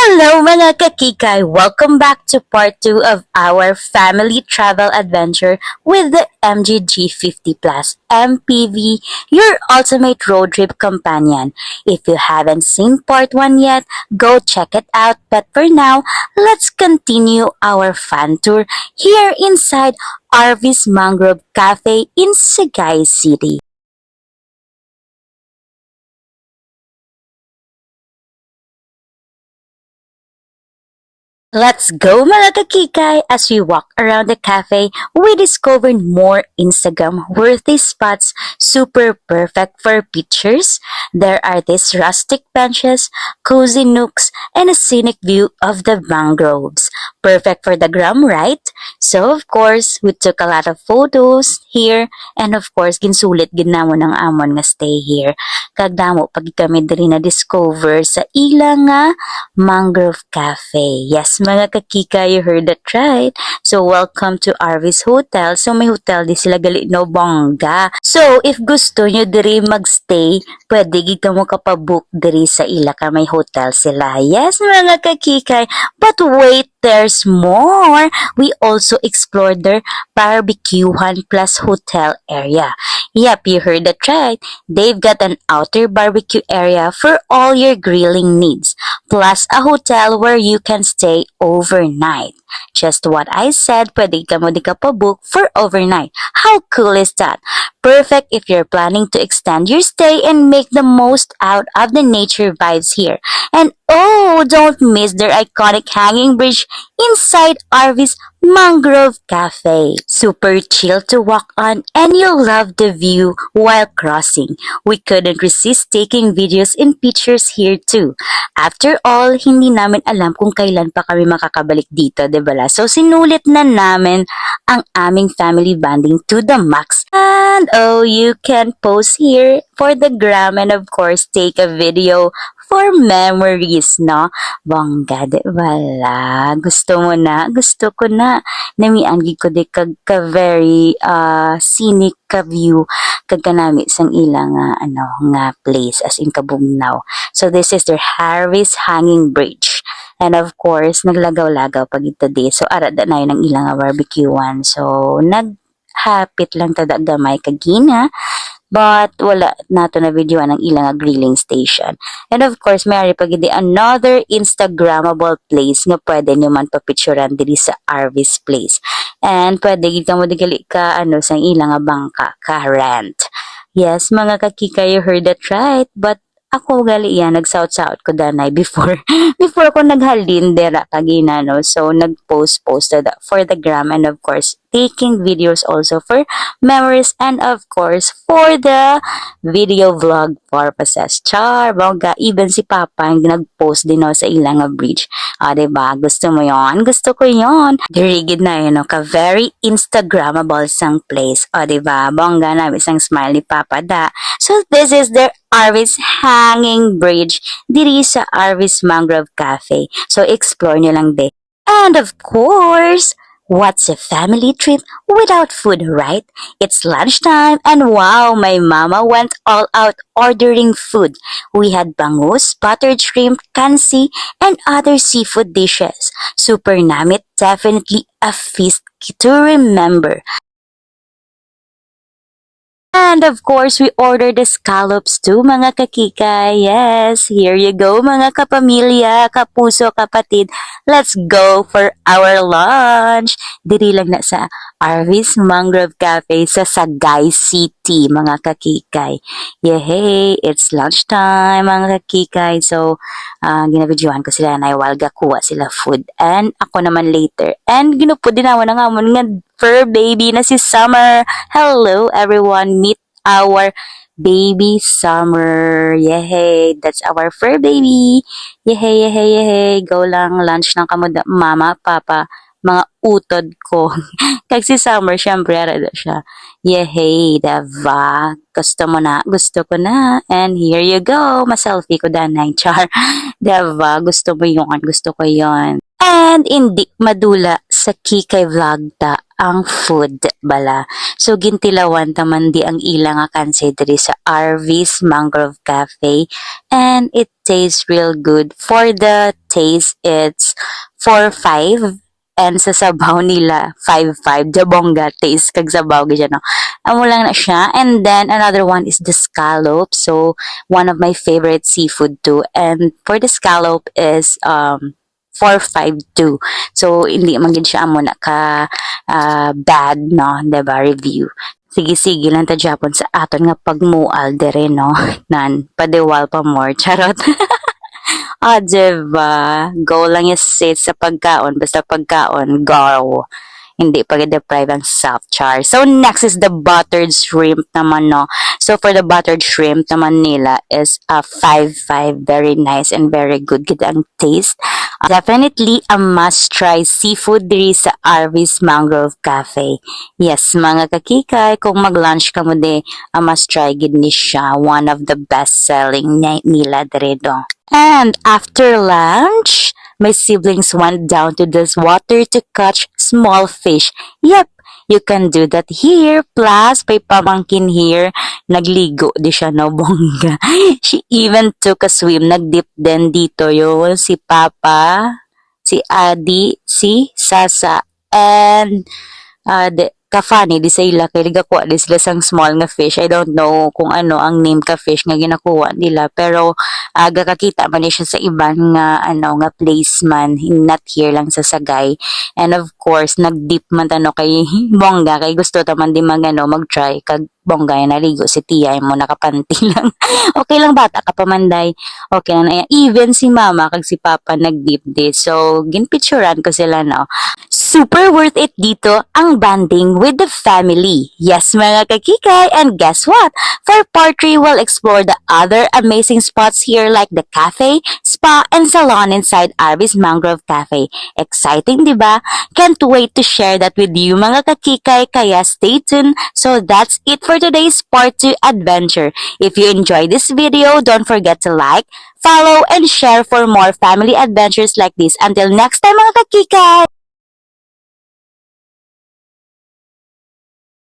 Hello mga kakikay! Welcome back to part 2 of our family travel adventure with the MGG 50 Plus MPV, your ultimate road trip companion. If you haven't seen part 1 yet, go check it out. But for now, let's continue our fun tour here inside Arvis Mangrove Cafe in Sagay City. Let's go mga kakikay! As we walk around the cafe, we discovered more Instagram-worthy spots super perfect for pictures. There are these rustic benches, cozy nooks, and a scenic view of the mangroves. Perfect for the gram, right? So of course, we took a lot of photos here and of course, ginsulit ginamo ng amon nga stay here. Kagdamo pag kami diri na discover sa ilang nga Mangrove Cafe. Yes, mga kakika, you heard that right. So, welcome to Arvis Hotel. So, may hotel di sila gali no bongga. So, if gusto nyo diri magstay, pwede gid ka mo kapabook diri sa ila ka may hotel sila. Yes, mga kakikay. But wait, there's more. We also explored their barbecuehan plus hotel area. Yep, you heard that right. They've got an outer barbecue area for all your grilling needs, plus a hotel where you can stay overnight. Just what I said, pwede ka mo di ka pa book for overnight. How cool is that? Perfect if you're planning to extend your stay and make the most out of the nature vibes here. And oh, don't miss their iconic hanging bridge inside Arvis Mangrove Cafe. Super chill to walk on and you'll love the view while crossing. We couldn't resist taking videos and pictures here too. After all, hindi namin alam kung kailan pa kami makakabalik dito, di ba? So sinulit na namin ang aming family bonding to the max. And oh, you can post here for the gram and of course take a video for memories, no? Bongga, di bala. Gusto mo na? Gusto ko na. Namian ko di ka very scenic ka view kag kanami sang ilang nga place as in kabugnaw. So this is their Harris Hanging Bridge. And of course, naglagaw-lagaw pag ito di. So arada na yun ang ilang barbecuean. So naghapit lang tada gamay kagina. But wala nato na video ang ilang grilling station. And of course, may pagidi another Instagrammable place nga pwede nyo man papicturean diri sa Arvis Place. And pwede gid ka mo digali ka sa ilang bangka ka rent. Yes, mga kakika, you heard that right. But ako gali yan, nag-south-south ko danay before before ko naghalin dera kagina, no? So, nag-post for the gram and of course, taking videos also for memories and of course, for the video vlog purposes. Char, bongga, even si Papa yung nag-post din no, sa ilang bridge. Diba? Gusto mo yon? Gusto ko yon. Dirigid na yun, no? Ka very Instagrammable sang place. Diba? Bongga na, isang smile ni Papa da. So, this is their Arvis Hanging Bridge diri sa Arvis Mangrove Cafe. So, explore nyo lang de. And of course, what's a family trip without food, right? It's lunchtime and wow, my mama went all out ordering food. We had bangus, buttered shrimp, kansi, and other seafood dishes. Super namit, definitely a feast to remember. And of course, we ordered the scallops too, mga kakika. Yes, here you go, mga kapamilya, kapuso, kapatid. Let's go for our lunch. Diri lang na sa Arvis Mangrove Cafe sa Sagay City, mga kakikay. Yehey, it's lunchtime, mga kakikay. So, ginabidyohan ko sila na while gakuha sila food. And ako naman later. And ginupod din naman ng amon nga fur baby na si Summer. Hello everyone, meet our baby Summer. Yehey, that's our fur baby. Yehey, yehey, yehey. Go lang lunch ng kamuda, mama, papa, mga utod ko. Kag si Summer, syempre, arada siya. Yehey, diba? Gusto mo na? Gusto ko na. And here you go. Ma-selfie ko danay, char. Diba? Gusto mo yun? Gusto ko yon. And hindi madula sa Kikay Vlog ta ang food bala. So gintilawan taman di ang ilang nga kanse diri sa RV's Mangrove Cafe, and it tastes real good. For the taste, it's 4-5, and sa sabaw nila 5-5. Jabongga taste kag sabaw gyud no. Amo lang na siya. And then another one is the scallop. So one of my favorite seafood too. And for the scallop is 4-5 too. So hindi man gid siya amo na ka bad no, 'di ba, review. Sige-sige lang ta Japon sa aton nga pagmual dire no. Nan, padiwal pa more. Charot. Diba? Go lang yung sit sa pagkaon. Basta pagkaon, go. Hindi pag-deprive ang self-char. So, next is the buttered shrimp naman, no? So, for the buttered shrimp naman nila is a 5-5. Very nice and very good. Good ang taste. Definitely a must-try seafood diri sa Arvis Mangrove Cafe. Yes, mga kakikay, kung mag-lunch ka mo de, a must-try gid ni siya. One of the best-selling nila diri do. And after lunch, my siblings went down to this water to catch small fish. Yep, you can do that here. Plus, may pamangkin here. Nagligo di siya no, bongga. She even took a swim. Nagdip din dito yun. Si Papa, si Adi, si Sasa, and kafani di sila kay nagakuha di sila sang small nga fish. I don't know kung ano ang name ka fish nga ginakuha nila, pero gakakita man ni siya sa ibang nga nga place man, not here lang sa Sagay. And of course nagdip man tano kay bongga, kay gusto ta man di mag-try kag bongga yan naligo si Tia mo nakapanty lang. Okay lang bata ka pamanday. Okay lang na yan. Even si mama kag si papa nagdip di. So ginpicturean ko sila no. Super worth it dito ang banding with the family. Yes, mga kakikay, and guess what? For part 3, we'll explore the other amazing spots here like the cafe, spa, and salon inside Arby's Mangrove Cafe. Exciting, di ba? Can't wait to share that with you, mga kakikay, kaya stay tuned. So that's it for today's part 2 adventure. If you enjoyed this video, don't forget to like, follow, and share for more family adventures like this. Until next time, mga kakikay!